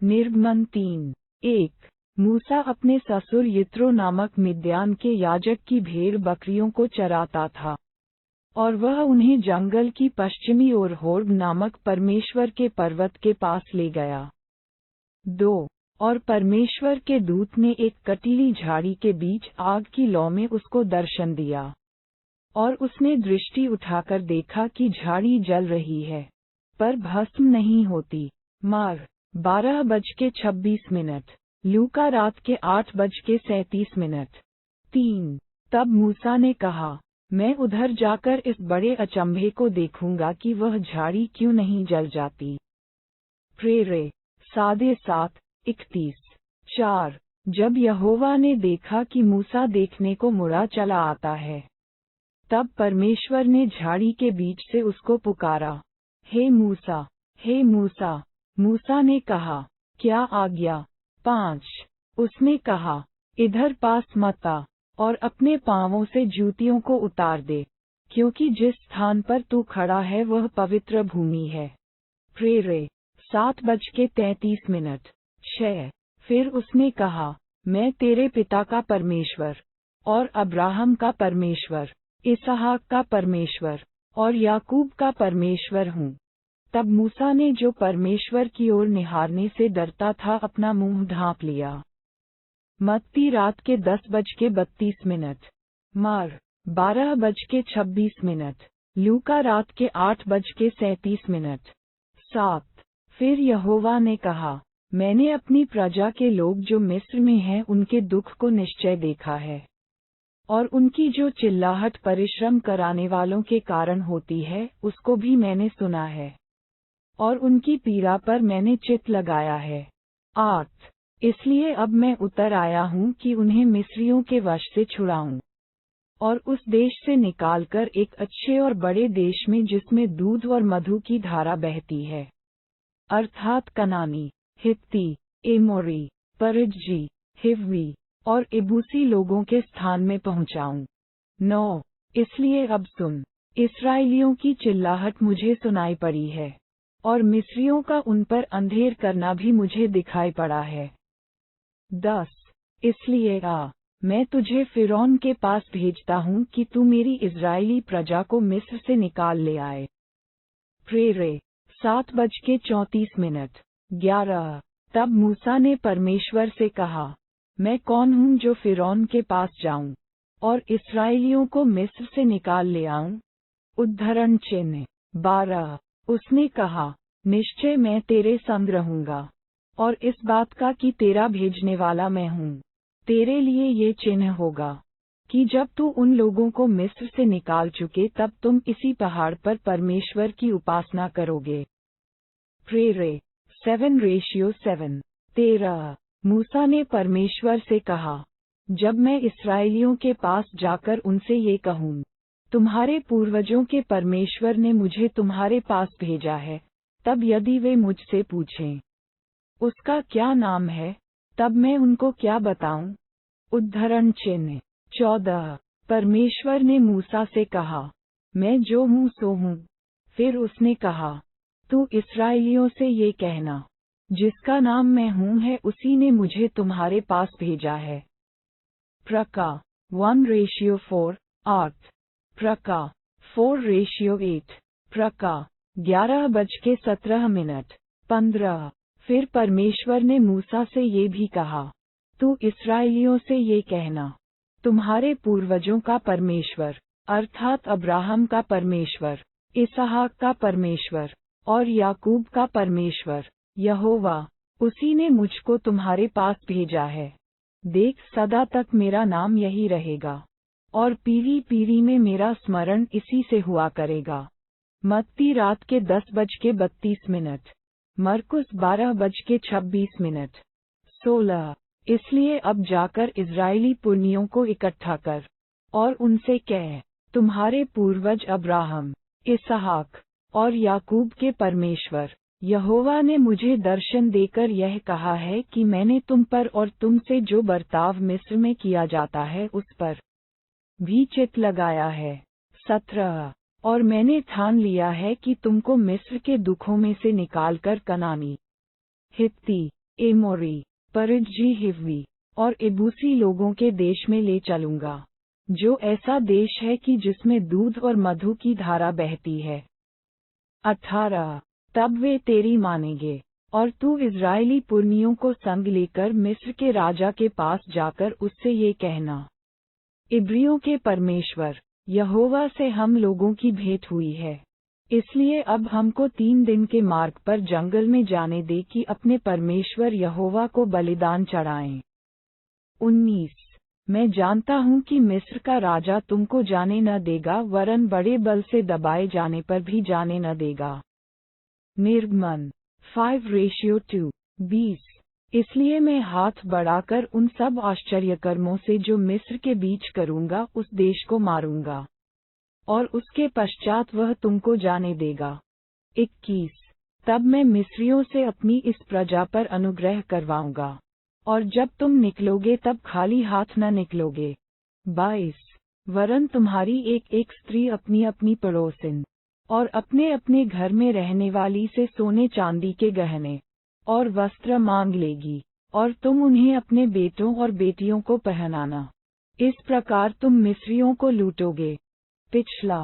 निर्गमन 3:1। मूसा अपने ससुर यित्रो नामक मिद्यान के याजक की भेड़ बकरियों को चराता था, और वह उन्हें जंगल की पश्चिमी ओर होर्ब नामक परमेश्वर के पर्वत के पास ले गया। 2। और परमेश्वर के दूत ने एक कटीली झाड़ी के बीच आग की लौ में उसको दर्शन दिया, और उसने दृष्टि उठाकर देखा कि झाड़ी जल रही है, पर भस्म नहीं होती। मार 12:26। लूका रात के 8:37। 3। तब मूसा ने कहा, मैं उधर जाकर इस बड़े अचंभे को देखूंगा कि वह झाड़ी क्यों नहीं जल जाती। प्रेरे 7:31। 4। जब यहोवा ने देखा कि मूसा देखने को मुड़ा चला आता है, तब परमेश्वर ने झाड़ी के बीच से उसको पुकारा, हे मूसा, हे मूसा। मूसा ने कहा, क्या आज्ञा। 5। उसने कहा, इधर पास मत आ, और अपने पांवों से जूतियों को उतार दे, क्योंकि जिस स्थान पर तू खड़ा है वह पवित्र भूमि है। प्रेरे 7:33। 6। फिर उसने कहा, मैं तेरे पिता का परमेश्वर, और अब्राहम का परमेश्वर, इसहाक का परमेश्वर, और याकूब का परमेश्वर हूँ। तब मूसा ने, जो परमेश्वर की ओर निहारने से डरता था, अपना मुंह ढांप लिया। मत्ती रात के 10:32। मार 12:26। लूका रात के 8:37। 7। फिर यहोवा ने कहा, मैंने अपनी प्रजा के लोग जो मिस्र में हैं उनके दुख को निश्चय देखा है, और उनकी जो चिल्लाहट परिश्रम कराने वालों के कारण होती है उसको भी मैंने सुना है, और उनकी पीड़ा पर मैंने चित्त लगाया है। 8। इसलिए अब मैं उतर आया हूँ कि उन्हें मिस्रियों के वश से छुड़ाऊं, और उस देश से निकालकर एक अच्छे और बड़े देश में, जिसमें दूध और मधु की धारा बहती है, अर्थात कनानी, हित्ती, एमोरी, परिज्जी, हिव्वी और इबूसी लोगों के स्थान में पहुंचाऊं। 9। इसलिए अब सुन, इस्राएलियों की चिल्लाहट मुझे सुनाई पड़ी है, और मिस्रियों का उन पर अंधेर करना भी मुझे दिखाई पड़ा है। 10। इसलिए आ, मैं तुझे फिरौन के पास भेजता हूँ कि तू मेरी इज़राइली प्रजा को मिस्र से निकाल ले आए। प्रेरे 7:34। 11। तब मूसा ने परमेश्वर से कहा, मैं कौन हूँ जो फिरौन के पास जाऊं, और इस्राएलियों को मिस्र से निकाल ले आऊं। उद्धरण चिन्ह 12। उसने कहा, निश्चय मैं तेरे संग रहूंगा, और इस बात का कि तेरा भेजने वाला मैं हूँ, तेरे लिए ये चिन्ह होगा, कि जब तू उन लोगों को मिस्र से निकाल चुके तब तुम इसी पहाड़ पर परमेश्वर की उपासना करोगे। प्रेरे 7:7। 13। मूसा ने परमेश्वर से कहा, जब मैं इस्राएलियों के पास जाकर उनसे ये कहूँ, तुम्हारे पूर्वजों के परमेश्वर ने मुझे तुम्हारे पास भेजा है, तब यदि वे मुझसे पूछें, उसका क्या नाम है, तब मैं उनको क्या बताऊं। उद्धरण चिन्ह 14। परमेश्वर ने मूसा से कहा, मैं जो हूँ सो हूँ। फिर उसने कहा, तू इस्राएलियों से ये कहना, जिसका नाम मैं हूँ है, उसी ने मुझे तुम्हारे पास भेजा है। प्रका 1:4। 8। प्रका 4:8। प्रका 11:17। 15। फिर परमेश्वर ने मूसा से ये भी कहा, तू इस्राएलियों से ये कहना, तुम्हारे पूर्वजों का परमेश्वर, अर्थात अब्राहम का परमेश्वर, इसहाक का परमेश्वर, और याकूब का परमेश्वर, यहोवा, उसी ने मुझको तुम्हारे पास भेजा है। देख, सदा तक मेरा नाम यही रहेगा, और पीढ़ी पीढ़ी में मेरा स्मरण इसी से हुआ करेगा। मत्ती रात के 10:32। मरकुस 12:26। 16। इसलिए अब जाकर इज़राइली पुरनियों को इकट्ठा कर, और उनसे कह, तुम्हारे पूर्वज अब्राहम, इसहाक और याकूब के परमेश्वर यहोवा ने मुझे दर्शन देकर यह कहा है कि मैंने तुम पर और तुमसे जो बर्ताव मिस्र में किया जाता है उस पर भी चित्त लगाया है। 17। और मैंने ठान लिया है कि तुमको मिस्र के दुखों में से निकालकर कनानी, हित्ती, एमोरी, परिज्जी, हिव्वी और एबूसी लोगों के देश में ले चलूंगा, जो ऐसा देश है कि जिसमें दूध और मधु की धारा बहती है। 18 तब वे तेरी मानेंगे, और तू इज़राइली पुरनियों को संग लेकर मिस्र के राजा के पास जाकर उससे ये कहना, इब्रियों के परमेश्वर यहोवा से हम लोगों की भेंट हुई है, इसलिए अब हमको 3 दिन के मार्ग पर जंगल में जाने दे कि अपने परमेश्वर यहोवा को बलिदान चढ़ाएं। 19 मैं जानता हूँ कि मिस्र का राजा तुमको जाने न देगा, वरन बड़े बल से दबाए जाने पर भी जाने न देगा। निर्गमन 5:2 20 इसलिए मैं हाथ बढ़ाकर उन सब आश्चर्यकर्मों से जो मिस्र के बीच करूँगा उस देश को मारूंगा, और उसके पश्चात वह तुमको जाने देगा। 21 तब मैं मिस्रियों से अपनी इस प्रजा पर अनुग्रह करवाऊंगा, और जब तुम निकलोगे तब खाली हाथ न निकलोगे। 22 वरन तुम्हारी एक एक स्त्री अपनी अपनी पड़ोसिन और अपने अपने घर में रहने वाली से सोने चांदी के गहने और वस्त्र मांग लेगी, और तुम उन्हें अपने बेटों और बेटियों को पहनाना। इस प्रकार तुम मिस्रियों को लूटोगे। पिछला